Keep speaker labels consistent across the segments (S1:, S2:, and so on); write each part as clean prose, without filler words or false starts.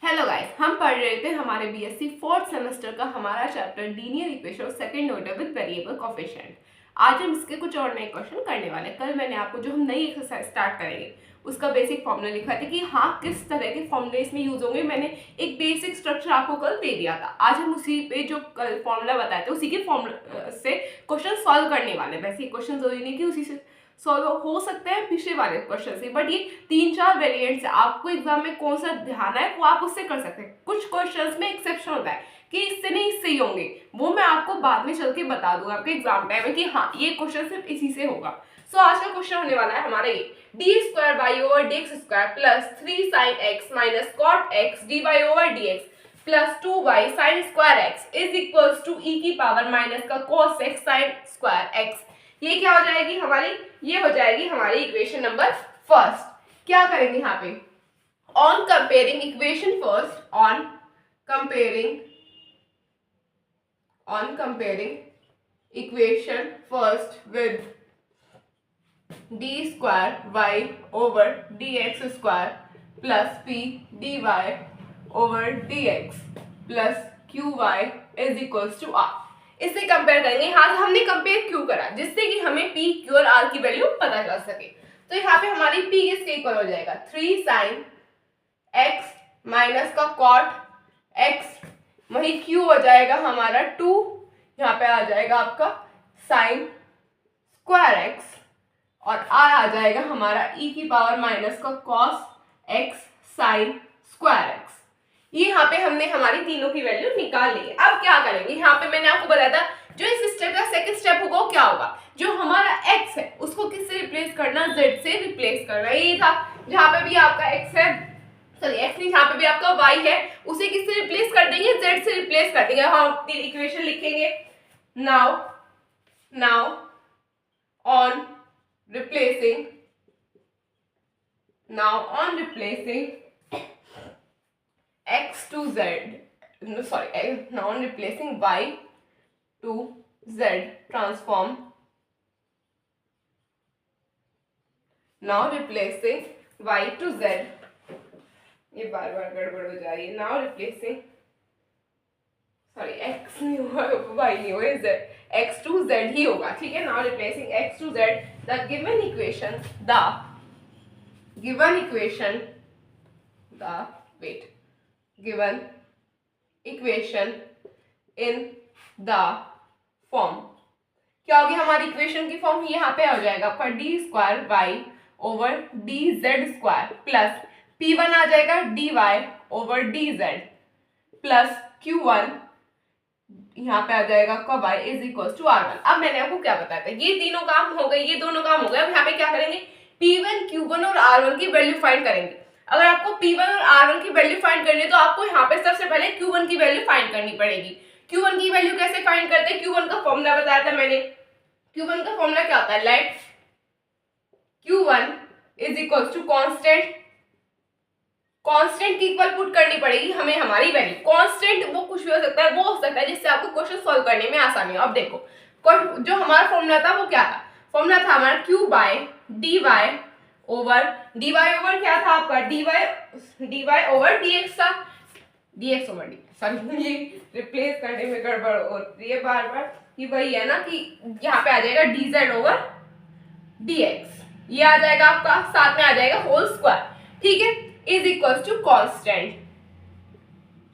S1: Hello guys, हम पढ़ रहे थे हमारे बीएससी फोर्थ सेमेस्टर का हमारा chapter linear equation of second order with variable coefficient. आज हम इसके कुछ और नए क्वेश्चन करने वाले हैं। कल मैंने आपको जो हम नई एक्सरसाइज स्टार्ट करेंगे उसका बेसिक फॉर्मूला लिखा था कि हाँ किस तरह के फॉर्मूले इसमें यूज होंगे। मैंने एक बेसिक स्ट्रक्चर आपको कल दे दिया था। आज हम उसी पे जो कल फॉर्मूला बताए थे उसी के फॉर्मूला से क्वेश्चन सॉल्व करने वाले हैं। वैसे क्वेश्चन जरूरी नहीं कि उसी से सॉल्व हो सकते हैं पिछले वाले क्वेश्चन से, बट ये 3-4 वेरिएंट्स है। आपको एग्जाम में कौन सा ध्यान है वो आप उससे कर सकते हैं। कुछ क्वेश्चंस में एक्सेप्शन होता है कि इससे नहीं इससे ही होंगे, वो मैं आपको बाद में चल के बता दूंगा आपके एग्जाम टाइम में कि हाँ ये क्वेश्चन सिर्फ इसी से होगा। सो आज का क्वेश्चन होने वाला है हमारा ये d² plus 3 sin x minus cot x dy/dx plus 2y sin square x is equals to e की पावर माइनस का cos x sin square x। ये क्या हो जाएगी हमारी, ये हो जाएगी हमारी इक्वेशन नंबर फर्स्ट। क्या करेंगे यहाँ पे, on comparing equation first, on comparing equation first with d²y/dx² plus p dy/dx plus qy is equals to r। इससे कंपेयर करेंगे। यहाँ से हमने कंपेयर क्यों करा, जिससे कि हमें p, q और r की वैल्यू पता चल सके। तो यहाँ पे हमारी p किसके इक्वल हो जाएगा, 3 sin x माइनस का cot x, वही q हो जाएगा हमारा 2, यहाँ पे आ जाएगा आपका sin square x, और r आ जाएगा हमारा e की पावर माइनस का cos x sin square x। ये यहाँ पे हमने हमारी तीनों की वैल्यू निकाल ली है। अब क्या करेंगे, यहाँ पे मैंने आपको बताया था जो इस स्टेप का सेकंड स्टेप होगा वो क्या होगा, जो हमारा x है उसको किससे रिप्लेस करना, z से रिप्लेस करना। ये था जहाँ पे भी आपका x है, सॉरी x नहीं, जहाँ पे भी आपका y है उसे किससे रिप्लेस कर देंगे, z से रिप्लेस कर देंगे। हम अपनी इक्वेशन लिखेंगे, now on replacing x to z, no sorry, now on replacing y to z transform, now replacing y to z, ये बार बार गड़बड़ हो जा रही है। now replacing, sorry x नहीं होगा, y नहीं होगा, z, x to z ही होगा, ठीक है। now replacing x to z, the given equation in the form, क्या होगी हमारी इक्वेशन की फॉर्म, यहाँ पे हो जाएगा आपका d²y/dz² प्लस p1 आ जाएगा dy/dz प्लस q1 यहाँ पे आ जाएगा आपका y is equal to r1। अब मैंने आपको क्या बताया था, ये तीनों काम हो गए, ये दोनों काम हो गए। अब यहाँ पे क्या करेंगे, p1, q1 और r1 की वैल्यू फाइंड करेंगे। अगर आपको p1 और r1 की वैल्यू फाइंड करनी है तो आपको यहाँ पे सबसे पहले q1 की वैल्यू फाइंड करनी पड़ेगी। q1 की वैल्यू कैसे फाइंड करते हैं, q1 का फॉर्मूला बताया था मैंने। q1 का फॉर्मूला क्या होता है, let q1 is equal to constant की इक्वल पुट करनी पड़ेगी हमें हमारी वैल्यू। कांस्टेंट वो कुछ भी हो सकता है, वो हो सकता है जिससे आपको क्वेश्चन सॉल्व करने में आसानी हो। अब देखो जो हमारा फॉर्मूला था वो क्या था, फॉर्मूला था हमारा dy ओवर क्या था आपका, dy ओवर dx था, dx ओवर dy, सॉरी ये रिप्लेस करने में गड़बड़ हो रही है बार बार। ये वही है ना कि यहाँ पे आ जाएगा dz ओवर dx, ये आ जाएगा आपका, साथ में आ जाएगा होल स्क्वायर, ठीक है, इज इक्वल टू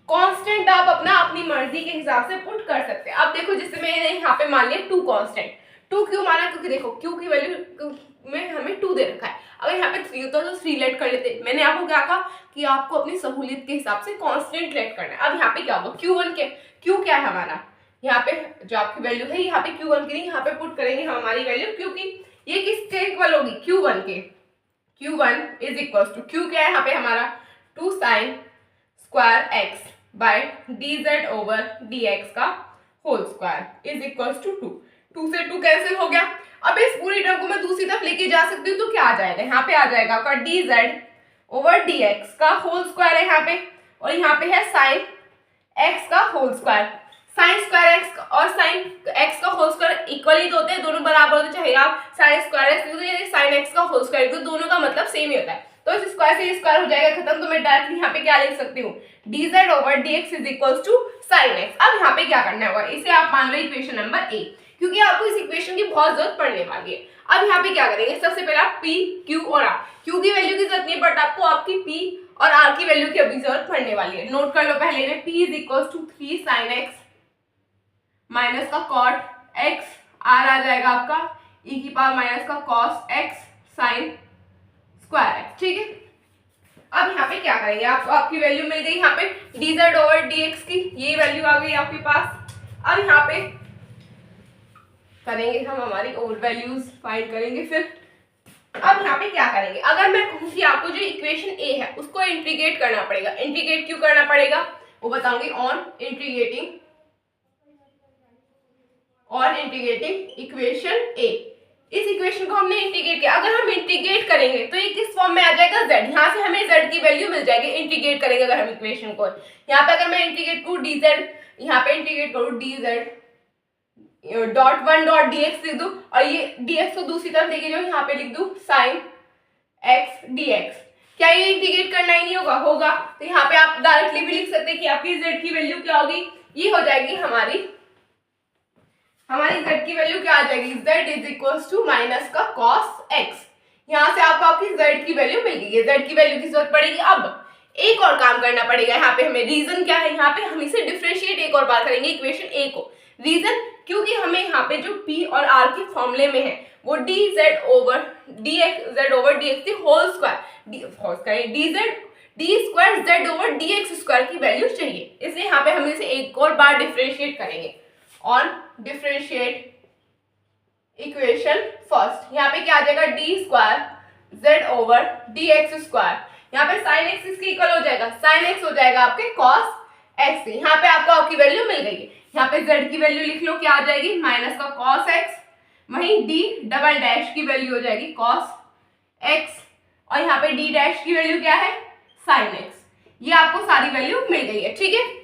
S1: कांस्टेंट आप अपनी मर्जी के हिसाब से पुट कर सकते हैं। अब देखो जैसे मैंने यहाँ पे मान लिया 2 कांस्टेंट, 2 क्यों माना, क्योंकि देखो q की वैल्यू में हमें 2 दे रखा है। अगर यहाँ पे 3 होता तो 3 लेट कर लेते। मैंने आपको क्या कहा कि आपको अपनी सहूलियत के हिसाब से कांस्टेंट लेट करना है। अब यहाँ पे क्या होगा, q क्या है हमारा, यहाँ पे जो आपकी वैल्यू है यहाँ पे q1 की नहीं, यहाँ पे पुट करेंगे हमारी वैल्यू, क्योंकि ये किसके इक्वल होगी, q1 के। q1 is equal to, q क्या है यहाँ पे हमारा 2 sin square x by dz over dx का whole square is equal to 2 से 2 कैंसिल हो गया। अब इस पूरी टर्म को मैं दूसरी तरफ लेके जा सकती हूँ तो क्या आ जाएगा, यहाँ पे आ जाएगा आपका dz ओवर dx का होल स्क्वायर है यहाँ पे, और यहाँ पे है sin x का whole square. Sine square X और साइन एक्स का होल स्क्वायर इक्वल ही तो होते हैं, दोनों बराबर होते हैं, चाहे आप साइन स्क्वायर एक्स लिखो या साइन एक्स का होल स्क्वायर लिखो, दोनों का मतलब सेम ही होता है। तो इस स्क्वायर से स्क्वायर हो जाएगा खत्म, तो मैं डायरेक्टली यहाँ पे क्या लिख सकती हूँ, dz over dx is equal to sin x। अब यहाँ पे क्या करना होगा, इसे आप मान लो इक्वेशन नंबर ए, क्योंकि आपको इस इक्वेशन की बहुत जरूरत पड़ने वाली है। अब यहाँ पे क्या करेंगे, सबसे पहले आप p, q और r, q की वैल्यू की जरूरत नहीं, बट आपको आपकी p और r की वैल्यू की अभी जरूरत पड़ने वाली है। नोट कर लो पहले में, p is equal to 3 sin x minus का cot x, r आ जाएगा आपका e की पावर माइनस का cos x sin square x, ठीक है। अब यहाँ पे क्या करेंगे, आपकी वैल्यू मिल गई यहाँ पे dz ओवर dx की, ये वैल्यू आ गई आपके पास। अब यहाँ पे करेंगे हम हमारी और वैल्यूज फाइंड करेंगे फिर। अब यहाँ पे क्या करेंगे, अगर मैं कहूँ कि आपको जो इक्वेशन ए है उसको इंटीग्रेट करना पड़ेगा, इंटीग्रेट क्यों करना पड़ेगा वो बताऊंगी, ऑन इंटीग्रेटिंग इक्वेशन ए। इस इक्वेशन को हमने इंटीग्रेट किया, अगर हम इंटीग्रेट करेंगे तो ये किस फॉर्म में आ जाएगा, z, यहाँ से हमें z की वैल्यू मिल जाएगी। इंटीग्रेट करेंगे अगर हम इक्वेशन को, यहाँ पे अगर मैं इंटीग्रेट करूँ dz, यहाँ पे इंटीग्रेट करूँ dz डॉट 1 डॉट dx लिख दूं, और ये dx को दूसरी तरफ लेके जाऊँ, यहाँ पे लिख दूं sin x dx। क्या ये इंटीग्रेट करना ही नहीं होगा, होगा। तो यहाँ पे आप डायरेक्टली भी लिख सकते हैं कि आपकी z की वैल्यू क्या होगी, ये हो जाएगी हमारी z की वैल्यू क्या आ जाएगी, z is equal to minus का cos x। यहाँ से आपको आपकी z की वैल्यू मिल गई है, z की वैल्यू की जरूरत पड़ेगी। अब एक और काम करना पड़ेगा, यहाँ पे हमें रीजन क्या है, यहाँ पे हम इसे डिफरेंशिएट एक और बार करेंगे इक्वेशन ए को। रीजन क्योंकि हमें यहाँ पे जो p और r के फॉर्मूले में है वो dz ओवर dx की whole square d square z over dx square की वैल्यू चाहिए, इसलिए यहाँ पे हम इसे एक और बार डिफरेंशिएट करेंगे। ऑन डिफरेंशिएट इक्वेशन फर्स्ट, यहाँ पे क्या आ जाएगा, d square z over dx square, यहाँ पे sin x इसके इक्वल हो जाएगा, sin x हो जाएगा आपके cos x। यहाँ पे आपको आपकी वैल्यू मिल गई है, यहाँ पे z की वैल्यू लिख लो, क्या आ जाएगी, माइनस का cos x, वहीं d डबल डैश की वैल्यू हो जाएगी cos x, और यहाँ पे d डैश की वैल्यू क्या है, sin x। ये आपको सारी वैल्यू मिल गई है, ठीक है।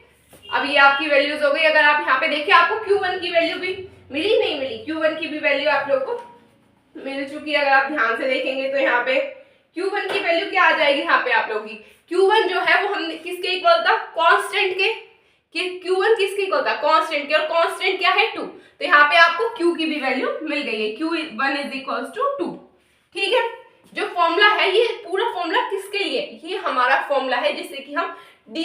S1: अब ये आपकी वैल्यूज हो गई। अगर आप यहाँ पे देखिए, आपको q1 की वैल्यू भी मिली, नहीं मिली, q1 की भी वैल्यू आप लोग को मिल चुकी है। अगर आप ध्यान से देखेंगे तो यहाँ पे q1 की वैल्यू क्या आ जाएगी, यहाँ पे आप लोगों की q1 जो है वो हम किसके इक्वल था, कांस्टेंट के, कि q1 किसके इक्वल था, कांस्टेंट के, और कांस्टेंट क्या है 2, तो यहाँ पे आपको q की भी वैल्यू मिल गई है, q1 इज इक्वल टू 2, ठीक है। जो फॉर्मूला है, ये पूरा फॉर्मूला किसके लिए, ये हमारा फॉर्मूला है जिससे कि हम d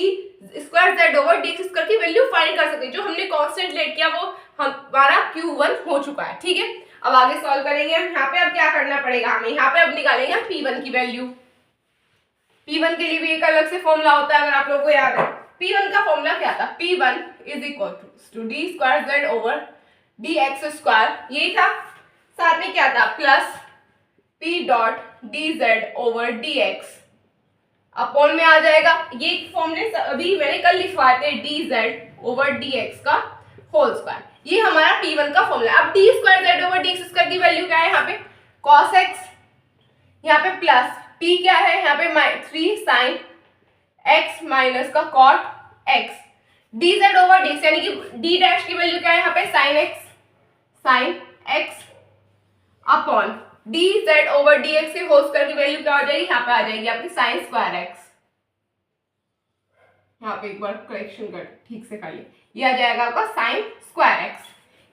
S1: square z over dx square की वैल्यू फाइंड कर सकते हैं। जो हमने कांस्टेंट लेट किया वो हमारा q1 हो चुका है, ठीक है। अब आगे सॉल्व करेंगे हम। यहाँ पे अब क्या करना पड़ेगा हमें, यहाँ पे अब निकालेंगे p1 की वैल्यू। p1 के लिए भी एक अलग से फॉर्मूला होता है, अगर आप लोगों को याद है। p1 का फॉर्मूला क्या था, p1 is equal to d square z over dx square, यही था। साथ में क्या था, plus p dot dz over dx upon में आ जाएगा। ये फॉर्मूले अभी मैंने कल लिखवाए थे, dz ओवर dx का होल स्क्वायर, ये हमारा p1 का फॉर्मूला। अब d square z over dx square की वैल्यू क्या है, यहाँ पे cos x, यहाँ पे प्लस p क्या है, यहाँ पे 3 sin x माइनस का cot x, dz over dx यानी कि d डैश की वैल्यू क्या है, यहाँ पे sin x upon dz over dx के होल स्क्वायर की वैल्यू क्या हो जाएगी, यहाँ पे आ जाएगी आपकी sin स्क्वायर x। यहाँ पे एक बार करेक्शन कर ठीक से कर लिए, ये आ जाएगा आपका sin स्क्वायर x।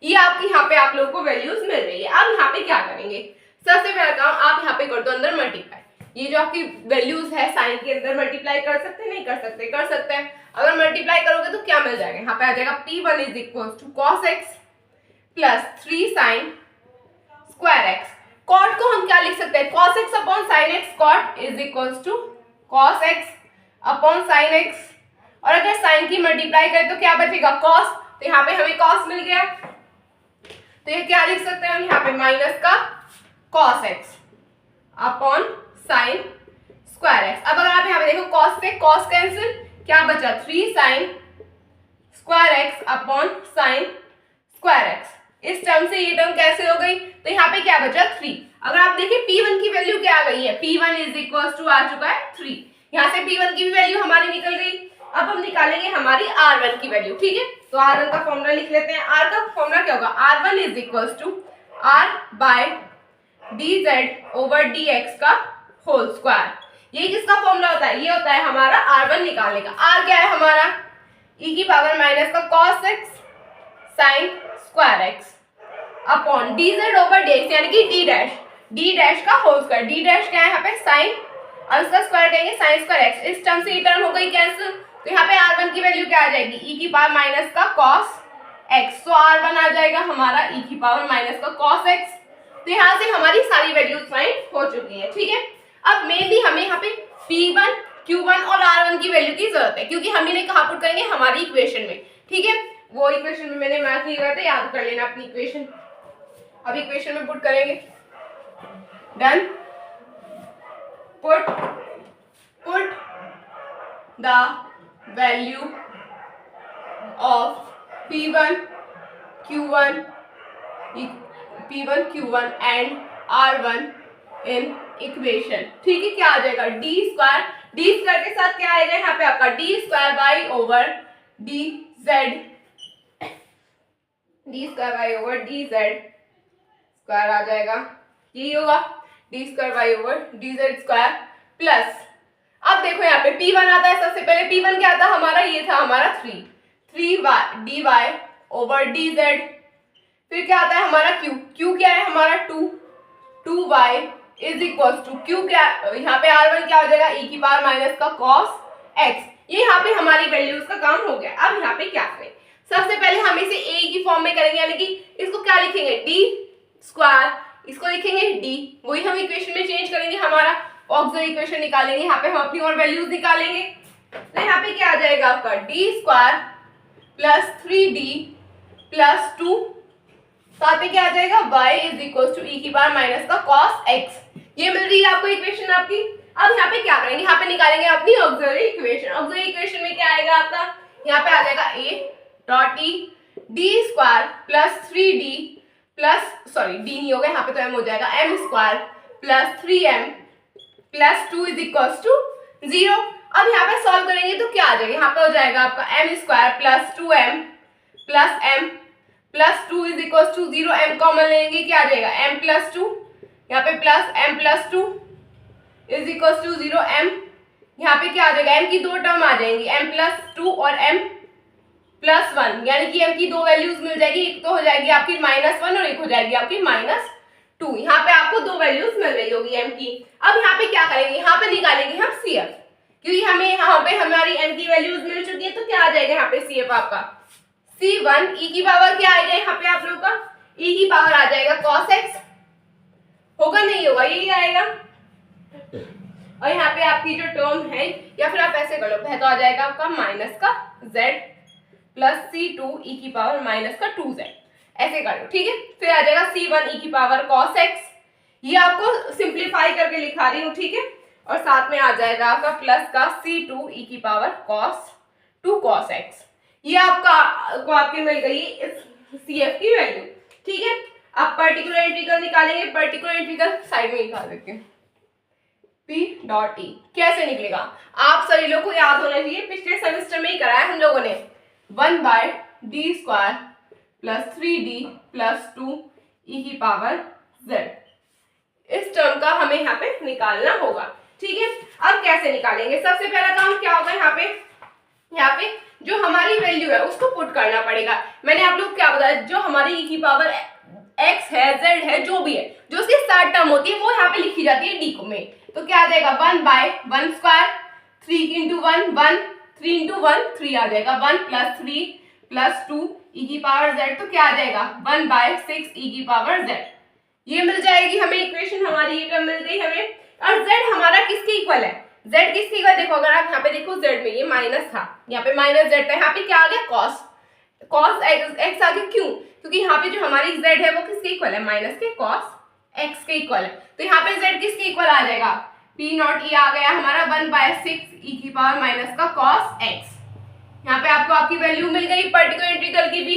S1: ये आपकी यहाँ पे आप लोगों को वैल्यूज मिल रही है। अब यहाँ पे क्या करेंगे, सबसे पहला काम आप यहाँ पे कर दो अंदर मल्टीप्लाई। ये जो आपकी वैल्यूज है साइन के अंदर मल्टीप्लाई कर सकते हैं, नहीं कर सकते, कर सकते हैं। अगर मल्टीप्लाई करोगे तो क्या मिल जाएगा, यहाँ पे आ जाएगा p1 is equal to cos x plus 3 sin square x। cot को हम क्या लिख सकते हैं, cos x upon sin x, cot is equal to cos x upon sin x। और अगर sin की मल्टीप्लाई करें तो क्या बचेगा, cos, तो यहाँ पे हमें cos मिल गया, तो ये क्या लिख सकते हैं हम यहाँ पे, माइनस का cos x upon sin square x। अब अगर आप यहाँ पे देखो cos से cos कैंसिल, क्या बचा 3 sin square x upon sin square x। इस टर्म से ये टर्म कैसे हो गई, तो यहाँ पे क्या बचा 3। अगर आप देखिए p1 की वैल्यू क्या आ गई है, p1 इज इक्वल टू आ चुका है 3, यहाँ से p1 की भी वैल्यू हमारी निकल गई। अब हम निकालेंगे हमारी r1 की वैल्यू, ठीक है। तो r1 का फॉर्मूला लिख लेते हैं। r का फॉर्मूला क्या होगा, r1 is equal to r by dz over dx का होल स्क्वायर। ये किसका फॉर्मूला होता है? ये होता है हमारा R1 निकालने का। R क्या है हमारा? e की पावर माइनस का cos x sin square x upon dz over dx यानी कि d डैश का होल स्क्वायर। d डैश क्या है यहाँ पे? sin, और उसका स्क्वायर कहेंगे sin स्क्वायर x। इस टर्म से ये टर्म हो गई कैंसिल, तो यहाँ पे R1 की वैल्यू क्या आ जाएगी? e की पावर माइनस का cos x। तो R1 आ जाएगा हमारा e की पावर माइनस का cos x। तो यहाँ से हमारी सारी वैल्यूज फाइंड हो चुकी है। ठीक है, अब मेनली हमें यहाँ पे P1, Q1 और R1 की वैल्यू की जरूरत है, क्योंकि हम इन्हें कहाँ पुट करेंगे? हमारी इक्वेशन में। ठीक है, वो इक्वेशन में मैंने मार्क नहीं किया था, याद कर लेना अपनी इक्वेशन। अब इक्वेशन में पुट करेंगे। Done. Put the value of P1, Q1 and R1 in equation. ठीक है, क्या आ जाएगा? डी स्क्वायर के साथ क्या आएगा यहाँ पे आपका? D square by over d z square आ जाएगा, यही होगा d square by over d z square plus. अब देखो यहाँ पे P1 आता है, सबसे पहले P1 क्या था हमारा? ये था हमारा 3 dy ओवर डी जेड। फिर क्या आता है हमारा? Q क्या है हमारा? 2y is equal to Q क्या? यहाँ पे R1 क्या हो जाएगा? e की पावर माइनस का cos x। ये यहाँ पे हमारी वैल्यूज का काम हो गया। अब यहाँ पे क्या करें? सबसे पहले हम इसे a की फॉर्म में करेंगे, यानी कि इसको क्या लिखेंगे? डी स्क्वायर, इसको लिखेंगे d, वही हम इक्वेशन में चेंज करेंगे, हमारा ऑक्सिलरी इक्वेशन निकालेंगे। यहाँ पे हम अपनी और वैल्यूज निकालेंगे। तो यहाँ पे क्या आ जाएगा आपका? D square plus 3d plus 2, साथ में क्या आ जाएगा? y is equal to e की पावर माइनस का cos x। ये मिल रही है आपको इक्वेशन आपकी। अब यहाँ पे क्या करेंगे? यहाँ पे निकालेंगे अपनी ऑक्सिलरी इक्वेशन। ऑक्सिलरी इक्वेशन में क्या आएगा आपका? यहाँ पे आ जाएगा a dot e D square plus 3d plus, sorry d नहीं होगा यहाँ पे, तो m हो जाएगा m square plus 3m plus 2 is equal to 0। अब यहाँ पे सॉल्व करेंगे तो क्या आ जाएगा? यहाँ पे हो जाएगा आपका m square plus 2m plus m plus 2 is equal to 0। m common लेंगे, क्या आ जाएगा? m प्लस 2, यहाँ पे plus m plus 2 is equal to 0। m यहाँ पे क्या आ जाएगा? m की दो टर्म आ जाएंगी, m प्लस 2 और m प्लस 1, यानी कि m की दो वैल्यूज मिल जाएगी। एक तो हो जाएगी आपकी -1 और एक हो जाएगी आपकी -2। यहाँ पे आपको दो वैल्यूज मिल रही होगी m की। अब यहाँ पे क्या करेंगे? यहाँ पे निकालेंगे हम CF, क्योंकि हमें यहाँ पे हमारी m की वैल्यूज मिल चुकी है। तो क्या आ जाएगा यहाँ पे CF आपका? C1 e की पावर क्या आएगा यहाँ पे आप लोगों का? e की पावर आ जाएगा cos x, होगा नहीं होगा? यही आएगा। और यहाँ पे आपकी जो टर्म है, या फिर आप ऐसे कर लो, तो आ जाएगा आपका माइनस का z प्लस C2 e की पावर माइनस का 2z, ऐसे कर लो। ठीक है, फिर आ जाएगा C1 e की पावर cos x, ये आपको सिंप्लीफाई करके लिखा रही हूँ। ठीक है, और साथ में आ जाएगा आपका प्लस का C2 e की पावर cos x। ये आपकी मिल गई इस CF की वैल्यू। ठीक है, अब पर्टिकुलर इंटीग्रल निकालेंगे। पर्टिकुलर इंटीग्रल साइड में निकाल देते हैं। P डॉट E कैसे निकलेगा? आप सभी लोगों को याद होना चाहिए, पिछले सेमेस्टर में ही कराया हम लोगों ने। 1/d square plus 3d plus 2 e की पावर z, इस टर्म का हमें यहाँ पे निकालना होगा। ठीक है, अब कैसे निकालेंगे? सबसे पहला काम क्या होगा? यहाँ पे जो हमारी वैल्यू है उसको पुट करना पड़ेगा। मैंने आप लोग क्या बताया? जो हमारी e की पावर x है, z है, जो भी है, जो उसकी साथ टर्म होती है वो यहाँ पे लिखी जाती है d में। तो क्या आ जाएगा? 1/1 स्क्वायर, 3 इंटू 1 1, 3 इंटू 1 3 आ जाएगा, 1 प्लस 3 प्लस 2 e की पावर z। तो क्या आ जाएगा? 1/6 e की पावर z। ये मिल जाएगी हमें इक्वेशन, हमारी ये टर्म मिल गई हमें। और z हमारा किसके इक्वल है? z किसके इक्वल? देखो, अगर आप यहाँ पे देखो z में ये माइनस था, यहाँ पे माइनस z था, यहाँ पे क्या आ गया? cos x आ गया। क्यों? क्योंकि यहाँ पे जो हमारी z है वो किसके इक्वल है? माइनस के cos x के इक्वल है। तो यहाँ पे z किसके इक्वल आ जाएगा? P नॉट e आ गया हमारा 1/6 e की पावर माइनस का cos x। यहाँ पे आपको आपकी वैल्यू मिल गई पर्टिकुलर इंटीग्रल की भी।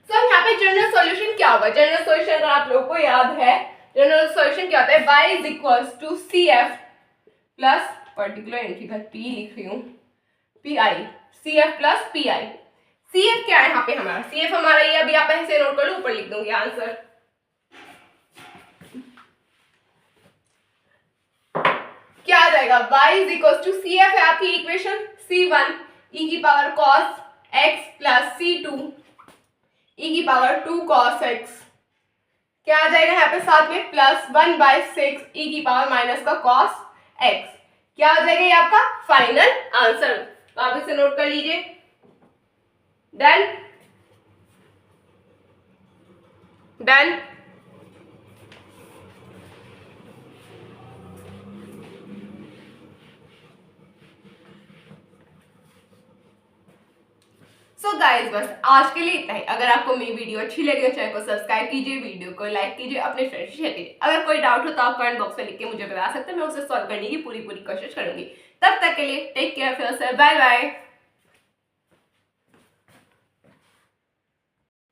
S1: तो यहाँ पे जनरल सॉल्यूशन क्या होगा? जनरल सॉल्यूशन अगर आप लोगों को याद है, जनरल सॉल्यूशन क्या होता है? y is equal to CF plus particular integral P लिख रही हूँ, PI, CF plus PI। CF क्या है यहाँ पे हमारा? CF हमारा ये, अभी आप ऐसे नोट कर लो, ऊपर लिख दूंगी आंसर। क्या आ आ जाएगा y is equal to C F है आपकी इक्वेशन c1 e की power cos x plus c2 e की पावर 2 cos x, क्या आ जाएगा यहाँ पे साथ में प्लस 1/6 e की पावर माइनस का cos x, क्या आ जाएगा ये आपका फाइनल आंसर। आप इसे नोट कर लीजिए। Done done. सो गाइस बस आज के लिए इतना ही। अगर आपको मेरी वीडियो अच्छी लगी तो चैनल को सब्सक्राइब कीजिए, वीडियो को लाइक कीजिए, अपने फ्रेंड्स से शेयर कीजिए। अगर कोई डाउट हो तो आप कमेंट बॉक्स में लिख के मुझे बता सकते हैं, मैं उसे सॉल्व करने की पूरी कोशिश करूंगी। तब तक के लिए टेक केयर, बाय बाय।